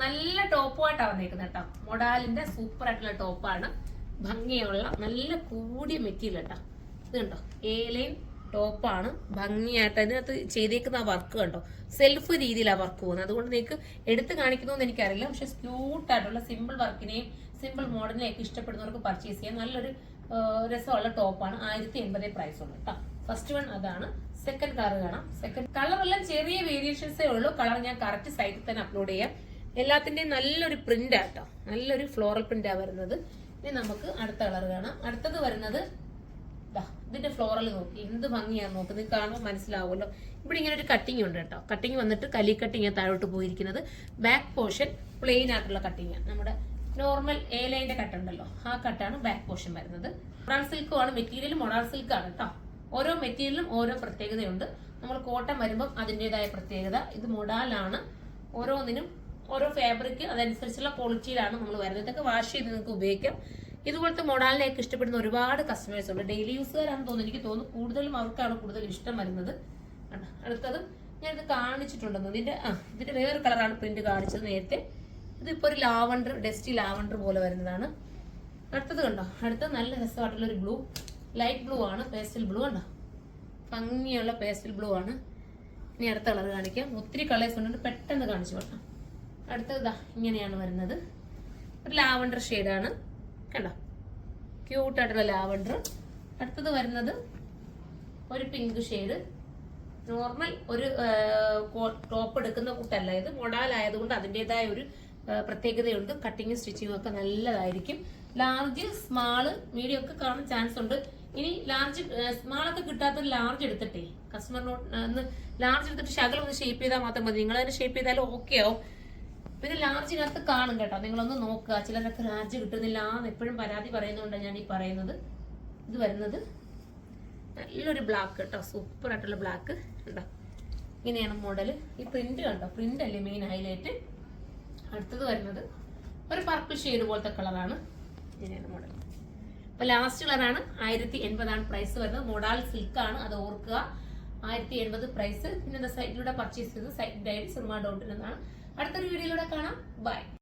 നല്ല ടോപ്പുമായിട്ടാണ് വന്നേക്കുന്നത് കേട്ടോ. മൊഡാലിന്റെ സൂപ്പർ ആയിട്ടുള്ള ടോപ്പാണ്. ഭംഗിയുള്ള നല്ല കൂടിയ മെറ്റീരിയൽ കേട്ടോ. ഇത് കണ്ടോ, ഏലൈൻ ടോപ്പാണ്. ഭംഗിയായിട്ട് അതിനകത്ത് ചെയ്തേക്കുന്ന ആ വർക്ക് കണ്ടോ, സെൽഫ് രീതിയിലാണ് വർക്ക് പോകുന്നത്. അതുകൊണ്ട് നിങ്ങൾക്ക് എടുത്ത് കാണിക്കുന്നതെന്ന് എനിക്കറിയില്ല. പക്ഷെ ക്യൂട്ടായിട്ടുള്ള സിമ്പിൾ വർക്കിനെയും സിമ്പിൾ മോഡലിനെയൊക്കെ ഇഷ്ടപ്പെടുന്നവർക്ക് പർച്ചേസ് ചെയ്യാൻ നല്ലൊരു രസമുള്ള ടോപ്പാണ്. 1080 പ്രൈസ് ഉണ്ട് കേട്ടോ. ഫസ്റ്റ് വൺ അതാണ്. സെക്കൻഡ് കളർ കാണാം. സെക്കൻഡ് കളറെല്ലാം ചെറിയ വേരിയേഷൻസേ ഉള്ളൂ. കളർ ഞാൻ കറക്റ്റ് സൈറ്റിൽ തന്നെ അപ്ലോഡ് ചെയ്യാം. എല്ലാത്തിന്റെയും നല്ലൊരു പ്രിന്റ് ആട്ടോ, നല്ലൊരു ഫ്ലോറൽ പ്രിന്റാണ് വരുന്നത്. ഇനി നമുക്ക് അടുത്ത കളർ കാണാം. അടുത്തത് വരുന്നത് ഇതിന്റെ ഫ്ലോറൽ നോക്കി എന്ത് ഭംഗിയാന്ന് നോക്ക്. നിങ്ങൾക്ക് കാണുമ്പോൾ മനസ്സിലാവുമല്ലോ. ഇവിടെ ഇങ്ങനെ ഒരു കട്ടിങ് ഉണ്ട് കേട്ടോ. കട്ടിങ് വന്നിട്ട് കലി കട്ടിങ് താഴോട്ട് പോയിരിക്കുന്നത്. ബാക്ക് പോർഷൻ പ്ലെയിൻ ആയിട്ടുള്ള കട്ടിങ്. നമ്മുടെ നോർമൽ എ ലൈന്റെ കട്ട് ഉണ്ടല്ലോ, ആ കട്ടാണ് ബാക്ക് പോർഷൻ വരുന്നത്. മൊഡാൾ സിൽക്കും ആണ് മെറ്റീരിയൽ. മൊഡാൾ സിൽക്ക് ആണ് കേട്ടോ. ഓരോ മെറ്റീരിയലും ഓരോ പ്രത്യേകതയുണ്ട്. നമ്മൾ കോട്ടൺ വരുമ്പോൾ അതിൻ്റെതായ പ്രത്യേകത. ഇത് മൊഡാലാണ്. ഓരോന്നിനും ഓരോ ഫാബ്രിക് അതനുസരിച്ചുള്ള ക്വാളിറ്റിയിലാണ് നമ്മൾ വരുന്നത്. ഇതൊക്കെ വാഷ് ചെയ്ത് നിങ്ങൾക്ക് ഉപയോഗിക്കാം. ഇതുപോലത്തെ മൊഡാലിനെയൊക്കെ ഇഷ്ടപ്പെടുന്ന ഒരുപാട് കസ്റ്റമേഴ്സ് ഉണ്ട്. ഡെയിലി യൂസുകാരാണെന്ന് തോന്നുന്നു. എനിക്ക് തോന്നുന്നു കൂടുതലും അവർക്കാണ് കൂടുതൽ ഇഷ്ടം വരുന്നത്. അടുത്തത് ഞാനിത് കാണിച്ചിട്ടുണ്ടെന്ന്. ഇതിന്റെ വേറൊരു കളറാണ് പ്രിന്റ് കാണിച്ചത് നേരത്തെ. ഇതിപ്പോ ഒരു ലാവണ്ടർ, ഡസ്റ്റി ലാവണ്ടർ പോലെ വരുന്നതാണ്. അടുത്തത് കണ്ടോ, അടുത്ത നല്ല രസമായിട്ടുള്ള ഒരു ബ്ലൂ, ലൈറ്റ് ബ്ലൂ ആണ്. പേസ്റ്റൽ ബ്ലൂ കണ്ടോ, ഭംഗിയുള്ള പേസ്റ്റൽ ബ്ലൂ ആണ്. ഇനി അടുത്ത കളർ കാണിക്കാം. ഒത്തിരി കളേഴ്സ് ഉണ്ട്, പെട്ടെന്ന് കാണിച്ചു കേട്ടോ. അടുത്തത് ഇങ്ങനെയാണ് വരുന്നത്. ഒരു ലാവണ്ടർ ഷെയ്ഡാണ് കണ്ടോ, ക്യൂട്ടായിട്ടുള്ള ലാവണ്ടർ. അടുത്തത് വരുന്നത് ഒരു പിങ്ക് ഷെയ്ഡ്. നോർമൽ ഒരു ടോപ്പ് എടുക്കുന്ന കൂട്ടല്ല ഇത്. മൊഡാൽ ആയതുകൊണ്ട് അതിൻ്റെതായ ഒരു പ്രത്യേകതയുണ്ട്. കട്ടിങ്ങും സ്റ്റിച്ചിങ്ങും ഒക്കെ നല്ലതായിരിക്കും. ലാർജ്, സ്മാള്, മീഡിയം ഒക്കെ കാണാൻ ചാൻസ് ഉണ്ട്. ഇനി ലാർജ് സ്മാളൊക്കെ കിട്ടാത്തൊരു ലാർജ് എടുത്തിട്ടേ കസ്റ്റമറിനോട് ലാർജ് എടുത്തിട്ട് ശകലം ഒന്ന് ഷേപ്പ് ചെയ്താൽ മാത്രം മതി. നിങ്ങൾ അതിനെ ഷേപ്പ് ചെയ്താലും ഓക്കെ ആവും. പിന്നെ ലാർജിനകത്ത് കാണും കേട്ടോ, നിങ്ങളൊന്ന് നോക്കുക. ചിലരൊക്കെ ലാർജ് കിട്ടുന്നില്ല എന്ന് എപ്പോഴും പരാതി പറയുന്നതുകൊണ്ടാണ് ഞാൻ ഈ പറയുന്നത്. ഇത് വരുന്നത് നല്ലൊരു ബ്ലാക്ക് കേട്ടോ, സൂപ്പർ ആയിട്ടുള്ള ബ്ലാക്ക് ഉണ്ടോ. ഇങ്ങനെയാണ് മോഡൽ. ഈ പ്രിന്റ് കണ്ടോ, പ്രിന്റ് അല്ലേ മെയിൻ ഹൈലൈറ്റ്. അടുത്തത് വരുന്നത് ഒരു പർപ്പിൾ ഷെയ്ഡ് പോലത്തെ കളറാണ്. ഇങ്ങനെയാണ് മോഡൽ. അപ്പൊ ലാസ്റ്റ് കളറാണ്. 1080 പ്രൈസ് വരുന്നത്. മൊഡാൽ സിൽക്ക് ആണ്, അത് ഓർക്കുക. 1080 പ്രൈസ്. പിന്നെ സൈറ്റിലൂടെ പർച്ചേസ് ചെയ്ത് സൈറ്റ് ഡയറി സിർമ.in എന്നാണ്. അടുത്തൊരു വീഡിയോയിലൂടെ കാണാം. ബൈ.